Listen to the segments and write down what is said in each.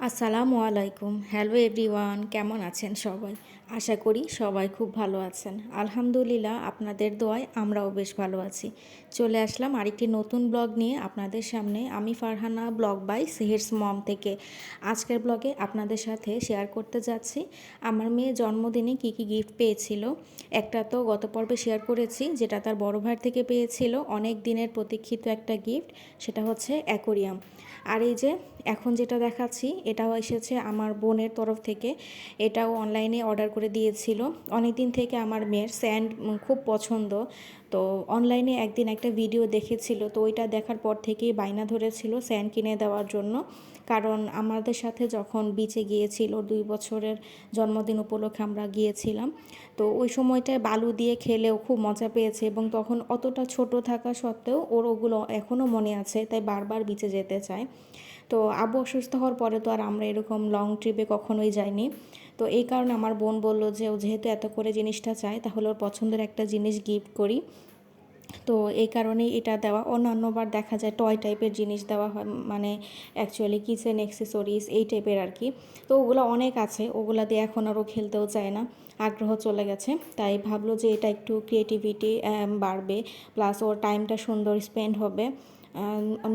আসসালামু আলাইকুম। Hello everyone, কেমন আছেন সবাই? আশা করি সবাই খুব ভালো আছেন। আলহামদুলিল্লাহ, আপনাদের দোয়ায় আমরাও বেশ ভালো আছি। চলে আসলাম আরেকটি নতুন ব্লগ নিয়ে আপনাদের সামনে। আমি ফারহানা, ব্লগ বাই সেহেরস মম থেকে। আজকের ব্লগে আপনাদের সাথে শেয়ার করতে যাচ্ছি আমার মেয়ে জন্মদিনে কি কি গিফট পেয়েছিল। একটা তো গত পর্বে শেয়ার করেছি, যেটা তার বড় ভাইয়ের থেকে পেয়েছিল, অনেক দিনের প্রতীক্ষিত একটা গিফট। সেটা হচ্ছে অ্যাকোরিয়াম। আর এই যে এখন যেটা দেখাচ্ছি, এটাও এসেছে আমার বোনের তরফ থেকে। এটাও অনলাইনে অর্ডার করে দিয়েছিল। অনেক দিন থেকে আমার মেয়ের স্যান্ড খুব পছন্দ। তো অনলাইনে একদিন একটা ভিডিও দেখেছিল, তো ওইটা দেখার পর থেকেই বায়না ধরেছিল স্যান্ড কিনে দেওয়ার জন্য। কারণ আমাদের সাথে যখন বিচে গিয়েছিল 2 বছরের জন্মদিন উপলক্ষে আমরা গিয়েছিলাম, তো ওই সময়টায় বালু দিয়ে খেলেও খুব মজা পেয়েছে, এবং তখন অতটা ছোট থাকা সত্ত্বেও ওর ওগুলো এখনও মনে আছে, তাই বারবার বিচে যেতে চায়। তো আব্বু অসুস্থ হওয়ার পরে তো আর আমরা এরকম লং ট্রিপে কখনোই যাইনি। তো এই কারণে আমার বোন বলল যে ও যেহেতু এত করে জিনিসটা চায়, তাহলে ওর পছন্দের একটা জিনিস গিফট করি। তো এই কারণেই এটা দেওয়া। অন্যান্যবার দেখা যায় টয় টাইপের জিনিস দেওয়া হয়, মানে অ্যাকচুয়ালি কিচেন অ্যাক্সেসরিজ এই টাইপের আর কি। তো ওগুলো অনেক আছে, ওগুলো দিয়ে এখন আরও খেলতেও চায় না, আগ্রহ চলে গেছে। তাই ভাবলো যে এটা একটু ক্রিয়েটিভিটি বাড়বে, প্লাস ওর টাইমটা সুন্দর স্পেন্ড হবে।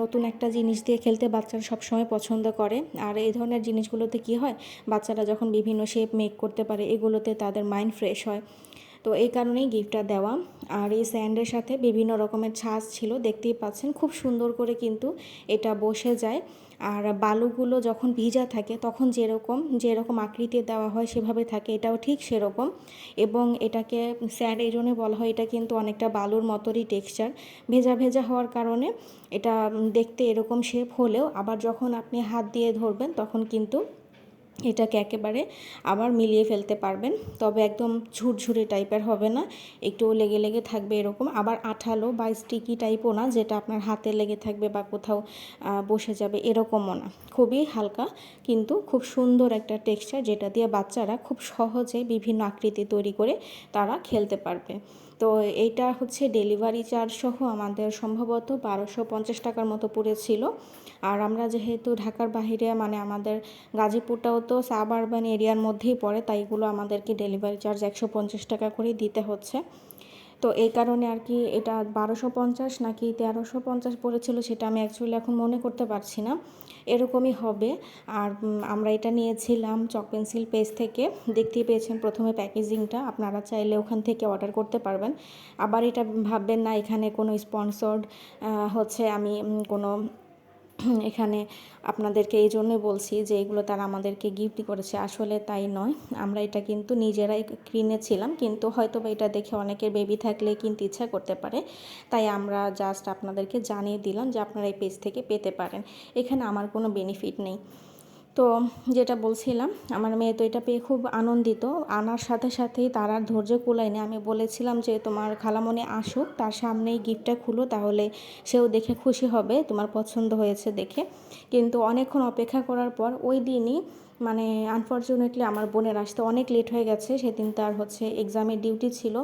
নতুন একটা জিনিস দিয়ে খেলতে বাচ্চারা সবসময় পছন্দ করে। আর এই ধরনের জিনিসগুলোতে কি হয়, বাচ্চারা যখন বিভিন্ন শেপ মেক করতে পারে, এগুলোতে তাদের মাইন্ড ফ্রেশ হয়। তো এই কারণেই গিফটটা দেওয়া। আর এই স্যান্ডের সাথে বিভিন্ন রকমের ছাঁচ ছিল, দেখতেই পাচ্ছেন খুব সুন্দর করে কিন্তু এটা বসে যায়। আর বালুগুলো যখন ভিজা থাকে তখন যেরকম যেরকম আকৃতি দেওয়া হয় সেভাবে থাকে, এটাও ঠিক সেরকম। এবং এটাকে স্যান্ড এই জন্যই বলা হয়, এটা কিন্তু অনেকটা বালুর মতোরই টেক্সচার। ভেজা ভেজা হওয়ার কারণে এটা দেখতে এরকম শেপ হলেও আবার যখন আপনি হাত দিয়ে ধরবেন তখন কিন্তু এটাকে একেবারে আবার মিলিয়ে ফেলতে পারবেন। তবে একদম ঝুরঝুরে টাইপের হবে না, একটু লেগে লেগে থাকবে এরকম। আবার আঠালো বা স্টিকি টাইপও না, যেটা আপনার হাতে লেগে থাকবে বা কোথাও বসে যাবে এরকমও না। খুবই হালকা কিন্তু খুব সুন্দর একটা টেক্সচার, যেটা দিয়ে বাচ্চারা খুব সহজে বিভিন্ন আকৃতি তৈরি করে তারা খেলতে পারবে। তো এইটা হচ্ছে ডেলিভারি চার্জ সহ আমাদের সম্ভবত 1250 টাকার মতো পড়েছিল। আর আমরা যেহেতু ঢাকার বাইরে, মানে আমাদের গাজীপুরটাও তো সাবআরবান এরিয়ার মধ্যেই পড়ে, তাই এগুলো আমাদেরকে ডেলিভারি চার্জ 150 টাকা করেই দিতে হচ্ছে। তো এই কারণে আর কি এটা 1250 নাকি 1350 পড়েছিল, সেটা আমি অ্যাকচুয়ালি এখন মনে করতে পারছি না, এরকমই হবে। আর আমরা এটা নিয়েছিলাম চক পেন্সিল পেজ থেকে। দেখতেই পেয়েছেন প্রথমে প্যাকেজিংটা, আপনারা চাইলে ওখান থেকে অর্ডার করতে পারবেন। আবার এটা ভাববেন না এখানে কোনো স্পন্সর্ড হচ্ছে, আমি কোনো এখানে আপনাদেরকে এই জন্যই বলছি যে এগুলো তারা আমাদেরকে গিফট করেছে, আসলে তাই নয়। আমরা এটা কিন্তু নিজেরাই কিনেছিলাম, কিন্তু হয়তো বা এটা দেখে অনেকের বেবি থাকলে কিনতে ইচ্ছা করতে পারে, তাই আমরা জাস্ট আপনাদেরকে জানিয়ে দিলাম যে আপনারা এই পেজ থেকে পেতে পারেন। এখানে আমার কোনো বেনিফিট নেই। তো যেটা বলছিলাম, আমার মেয়ে তো এটা পেয়ে খুব আনন্দিত। আনার সাথে সাথেই তার আর ধৈর্য কুলায়নি। আমি বলেছিলাম যে তোমার খালামণি আসুক, তার সামনেই গিফটটা খুলো, তাহলে সেও দেখে খুশি হবে, তোমার পছন্দ হয়েছে দেখে। কিন্তু অনেকক্ষণ অপেক্ষা করার পর ওই দিনই, মানে আনফর্চুনেটলি আমার বোনের আসতে অনেক লেট হয়ে গেছে। সেদিন তার হচ্ছে এক্সামের ডিউটি ছিল,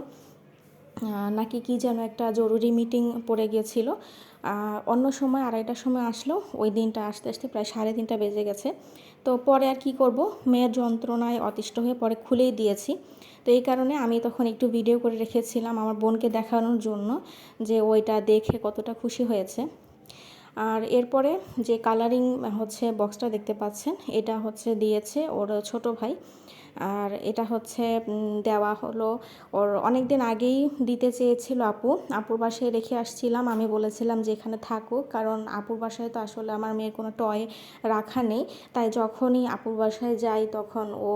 নাকি কি যেন একটা জরুরি মিটিং পড়ে গিয়েছিল। অন্য সময় 2:30টার সময় আসলো, ওই দিনটা আসতে আসতে প্রায় 3:30টা বেজে গেছে। তো পরে আর কি করব, মেয়ের যন্ত্রণায় অতিষ্ঠ হয়ে পরে খুলেই দিয়েছি। তো এই কারণে আমি তখন একটু ভিডিও করে রেখেছিলাম আমার বোনকে দেখানোর জন্য, যে ওইটা দেখে কতটা খুশি হয়েছে। আর এরপরে যে কালারিং হচ্ছে বক্সটা দেখতে পাচ্ছেন, এটা হচ্ছে দিয়েছে ওর ছোট ভাই। আর এটা হচ্ছে দেওয়া হলো, ওর অনেক দিন আগেই দিতে চেয়েছিল আপুর বাসায় রেখে আসছিলাম। আমি বলেছিলাম যে এখানে থাকুক, কারণ আপুর বাসায় তো আসলে আমার মেয়ের কোনো টয় রাখা নেই। তাই যখনই আপুর বাসায় যাই তখন ও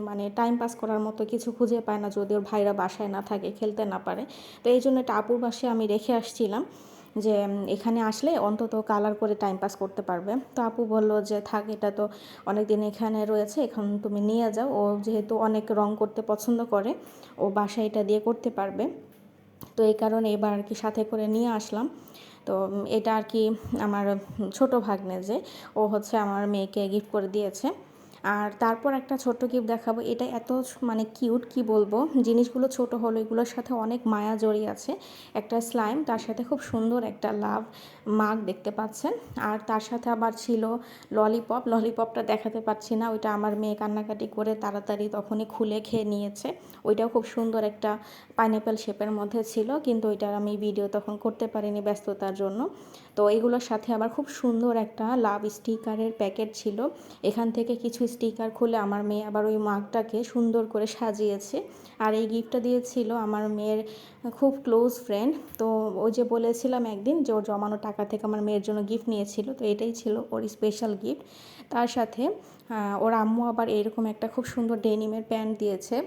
মানে টাইম পাস করার মতো কিছু খুঁজে পায় না, যদি ওর ভাইরা বাসায় না থাকে, খেলতে না পারে। তো এই জন্য এটা আপুর বাসায় আমি রেখে আসছিলাম, যে এখানে আসলে অন্তত কালার করে টাইম পাস করতে পারবে। তো আপু বলল যে থাক, এটা তো অনেক দিন এখানে রয়েছে, এখন তুমি নিয়ে যাও। ও যেহেতু অনেক রং করতে পছন্দ করে, ও বাসায় এটা দিয়ে করতে পারবে। তো এই কারণে এবার আর কি সাথে করে নিয়ে আসলাম। তো এটা আর কি আমার ছোট ভাগ্নে, যে ও হচ্ছে আমার মেয়েকে গিফট করে দিয়েছে। আর তারপর একটা ছোট্ট গিফট দেখাবো, এটা এত মানে কিউট কি বলবো, জিনিসগুলো ছোট হলো এগুলোর সাথে অনেক মায়া জড়িয়ে আছে। একটা স্লাইম, তার সাথে খুব সুন্দর একটা লাভ মাগ দেখতে পাচ্ছেন। আর তার সাথে আবার ছিল ললিপপ, ললিপপটা দেখাতে পারছি না, ওইটা আমার মেয়ে কান্নাকাটি করে তাড়াতাড়ি তখনই খুলে খেয়ে নিয়েছে। ওইটাও খুব সুন্দর একটা পাইনঅ্যাপেল শেপের মধ্যে ছিল, কিন্তু ওইটার আমি ভিডিও তখন করতে পারিনি ব্যস্ততার জন্য। তো এইগুলোর সাথে আবার খুব সুন্দর একটা লাভ স্টিকারের প্যাকেট ছিল। এখান থেকে কিছু স্টিকার খুলে আমার মেয়ে আবার ওই মাগটাকে সুন্দর করে সাজিয়েছে। আর এই গিফটটা দিয়েছিল আমার মেয়ের খুব ক্লোজ ফ্রেন্ড। তো ওই যে বলেছিলাম একদিন যে ওর জমানো টাকা থেকে আমার মেয়ের জন্য গিফট নিয়েছিল, তো এটাই ছিল ওর স্পেশাল গিফট। তার সাথে ওর আম্মু আবার এরকম একটা খুব সুন্দর ডেনিমের প্যান্ট দিয়েছে।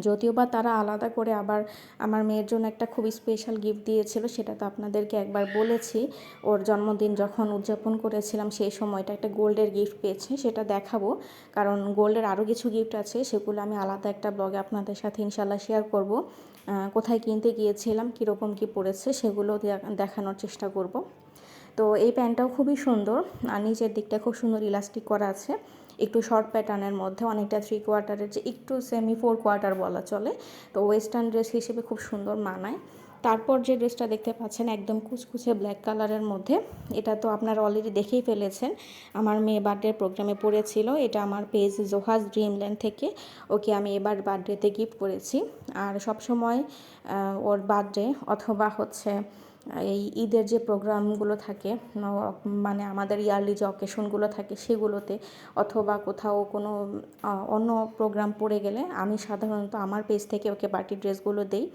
যদিও বা তারা আলাদা করে আবার আমার মেয়ের জন্য একটা খুব স্পেশাল গিফট দিয়েছিল, সেটা তো আপনাদেরকে একবার বলেছি। ওর জন্মদিন যখন উদযাপন করেছিলাম সেই সময়টা একটা গোল্ডের গিফট পেয়েছে, সেটা দেখাবো। কারণ গোল্ডের আরও কিছু গিফট আছে, সেগুলো আমি আলাদা একটা ব্লগে আপনাদের সাথে ইনশাল্লাহ শেয়ার করব। কোথায় কিনতে গিয়েছিলাম, কীরকম কী পড়েছে সেগুলো দেখানোর চেষ্টা করব। তো এই প্যান্টটাও খুবই সুন্দর, আর নিচের দিকটা খুব সুন্দর ইলাস্টিক করা আছে, একটু শর্ট প্যাটার্নের মধ্যে, অনেকটা 3/4 যে একটু সেমি 4/4 বলা চলে। তো ওয়েস্টার্ন ড্রেস হিসেবে খুব সুন্দর মানায়। তারপর যে ড্রেসটা দেখতে পাচ্ছেন একদম কুচকুচে ব্ল্যাক কালারের মধ্যে, এটা তো আপনারা অলরেডি দেখেই ফেলেছেন, আমার মেয়ে বার্থডে প্রোগ্রামে পড়েছিল। এটা আমার পেজ জোহাস ড্রিমল্যান্ড থেকে ওকে আমি এবার বার্থডেতে গিফট করেছি। আর সবসময় ওর বার্থডে অথবা হচ্ছে এই ঈদের যে প্রোগ্রামগুলো থাকে, মানে আমাদের ইয়ারলি যে অকেশনগুলো থাকে সেগুলোতে, অথবা কোথাও কোনো অন্য প্রোগ্রাম পড়ে গেলে আমি সাধারণত আমার পেজ থেকে ওকে পার্টি ড্রেসগুলো দেই।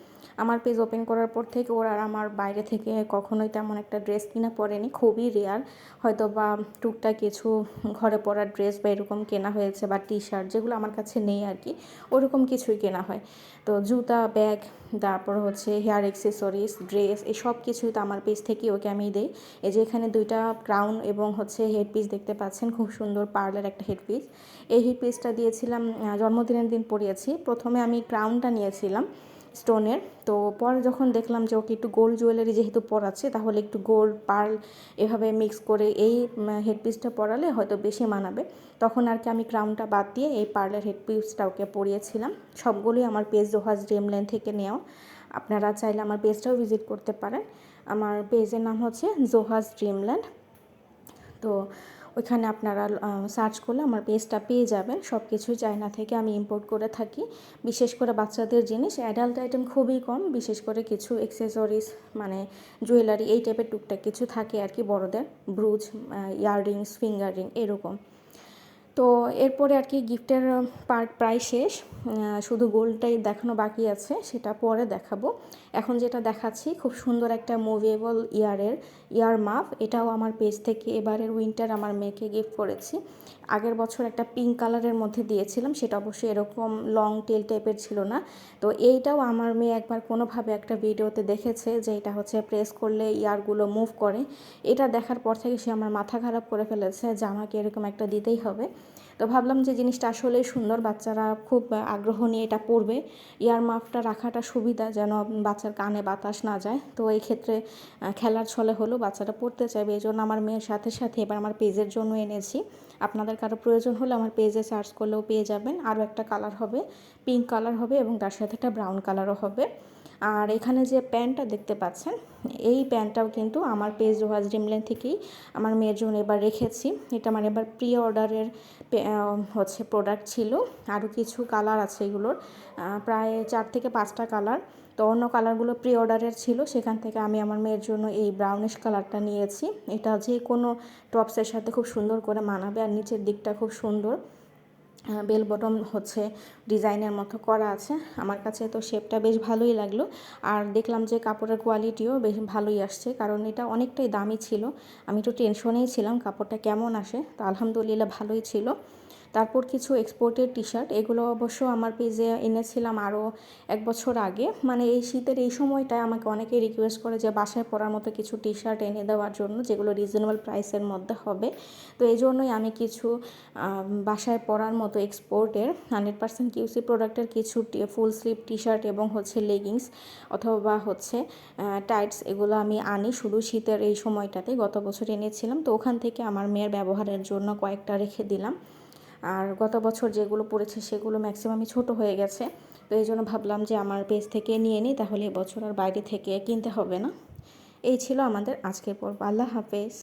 আমার পেজ ওপেন করার পর থেকে ওর আর আমার বাইরে থেকে কখনোই তেমন একটা ড্রেস কিনা পড়েনি, খুবই রেয়ার। হয়তো বা টুকটাক কিছু ঘরে পরার ড্রেস বা এরকম কেনা হয়েছে, বা টি শার্ট যেগুলো আমার কাছে নেই আর কি, ওরকম কিছুই কেনা হয়। তো জুতা, ব্যাগ, তারপর হচ্ছে হেয়ার অ্যাক্সেসরিজ, ড্রেস, এই সব কিছুই তো আমার পেজ থেকে ওকে আমি দিই। এই যে এখানে 2টা ক্রাউন এবং হচ্ছে হেডপিস দেখতে পাচ্ছেন, খুব সুন্দর পার্লের একটা হেডপিস। এই হেডপিসটা দিয়েছিলাম জন্মদিনের দিন পরিয়েছি। প্রথমে আমি ক্রাউনটা নিয়েছিলাম স্টোনের, তো পরে যখন দেখলাম যে ওকে একটু গোল্ড জুয়েলারি যেহেতু পরাচ্ছে, তাহলে একটু গোল্ড পার্ল এভাবে মিক্স করে এই হেডপিসটা পরালে হয়তো বেশি মানাবে, তখন আর কি আমি ক্রাউনটা বাদ দিয়ে এই পার্লের হেডপিসটা ওকে পরিয়েছিলাম। সবগুলোই আমার পেজ জোহাস ড্রিমল্যান্ড থেকে নেওয়া। আপনারা চাইলে আমার পেজটাও ভিজিট করতে পারেন। আমার পেজের নাম হচ্ছে জোহাস ড্রিমল্যান্ড। তো ওইখানে আপনারা সার্চ করলে আমার পেজটা পেয়ে যাবেন। সব কিছুই চায়না থেকে আমি ইম্পোর্ট করে থাকি, বিশেষ করে বাচ্চাদের জিনিস। অ্যাডাল্ট আইটেম খুবই কম, বিশেষ করে কিছু অ্যাক্সেসরিজ মানে জুয়েলারি এই টাইপের টুকটাক কিছু থাকে আর কি, বড়দের ব্রুজ, ইয়াররিংস, ফিঙ্গার রিং এরকম। তো এরপরে আর কি গিফটের পার্ট প্রায় শেষ, শুধু গোল্ডটাই দেখানো বাকি আছে, সেটা পরে দেখাবো। এখন যেটা দেখাচ্ছি খুব সুন্দর একটা মুভেবল ইয়ার মাপ, এটাও আমার পেজ থেকে এবারের উইন্টার আমার মেয়েকে গিফট করেছি। আগের বছর একটা পিঙ্ক কালারের মধ্যে দিয়েছিলাম, সেটা অবশ্যই এরকম লং টেল টাইপের ছিল না। তো এইটাও আমার মেয়ে একবার কোনোভাবে একটা ভিডিওতে দেখেছে যে এটা হচ্ছে প্রেস করলে ইয়ারগুলো মুভ করে। এটা দেখার পর থেকে সে আমার মাথা খারাপ করে ফেলেছে যে আমাকে এরকম একটা দিতেই হবে। তো ভাবলাম যে জিনিসটা আসলেই সুন্দর, বাচ্চারা খুব আগ্রহ নিয়ে এটা পরবে। ইয়ার মাফটা রাখাটা সুবিধা, যেন বাচ্চার কানে বাতাস না যায়। তো এই ক্ষেত্রে খেলার ছলে হলো বাচ্চারা পড়তে চাইবে, এই জন্য আমার মেয়ের সাথে সাথে এবার আমার পেজের জন্য এনেছি। আপনাদের কারো প্রয়োজন হলে আমার পেজে সার্চ করলেও পেয়ে যাবেন। আরও একটা কালার হবে, পিঙ্ক কালার হবে, এবং তার সাথে একটা ব্রাউন কালারও হবে। আর এখানে যে প্যান্টটা দেখতে পাচ্ছেন, এই প্যান্টটাও কিন্তু আমার পেজ জোহাস ড্রিমল্যান্ড থেকেই আমার মেয়ের জন্য এবার রেখেছি। এটা আমার এবার প্রি অর্ডারের হচ্ছে প্রোডাক্ট ছিল। আরও কিছু কালার আছে এগুলোর, প্রায় 4 থেকে 5টা কালার। তো অন্য কালারগুলো প্রি অর্ডারের ছিল, সেখান থেকে আমি আমার মেয়ের জন্য এই ব্রাউনিশ কালারটা নিয়েছি। এটা যে কোনো টপসের সাথে খুব সুন্দর করে মানাবে, আর নিচের দিকটা খুব সুন্দর বেল বটম হচ্ছে ডিজাইনের মতো করা আছে। আমার কাছে তো শেপটা বেশ ভালোই লাগলো, আর দেখলাম যে কাপড়ের কোয়ালিটিও বেশ ভালোই আসছে, কারণ এটা অনেকটাই দামি ছিল। আমি একটু টেনশনেই ছিলাম কাপড়টা কেমন আসে, তো আলহামদুলিল্লাহ ভালোই ছিল। তারপর কিছু এক্সপোর্টেড টি শার্ট, এগুলো অবশ্য আমার পেজে এনেছিলাম আরও 1 বছর আগে। মানে এই শীতের এই সময়টায় আমাকে অনেকেই রিকোয়েস্ট করে যে বাসায় পরার মতো কিছু টি শার্ট এনে দেওয়ার জন্য, যেগুলো রিজনেবল প্রাইসের মধ্যে হবে। তো এই জন্যই আমি কিছু বাসায় পরার মতো এক্সপোর্টের 100% কিউসি প্রোডাক্টের কিছু ফুল স্লিভ টি শার্ট এবং হচ্ছে লেগিংস অথবা হচ্ছে টাইটস, এগুলো আমি আনি শুধু শীতের এই সময়টাতে। গত বছর এনেছিলাম, তো ওখান থেকে আমার মেয়ের ব্যবহারের জন্য কয়েকটা রেখে দিলাম। আর গত বছর যেগুলো পড়েছে সেগুলো ম্যাক্সিমামই ছোট হয়ে গেছে। তো এই জন্য ভাবলাম যে আমার পেজ থেকে নিয়ে নিই, তাহলে এবছর আর বাইরে থেকে কিনতে হবে না। এই ছিল আমাদের আজকের পর্ব। আল্লাহ হাফেজ।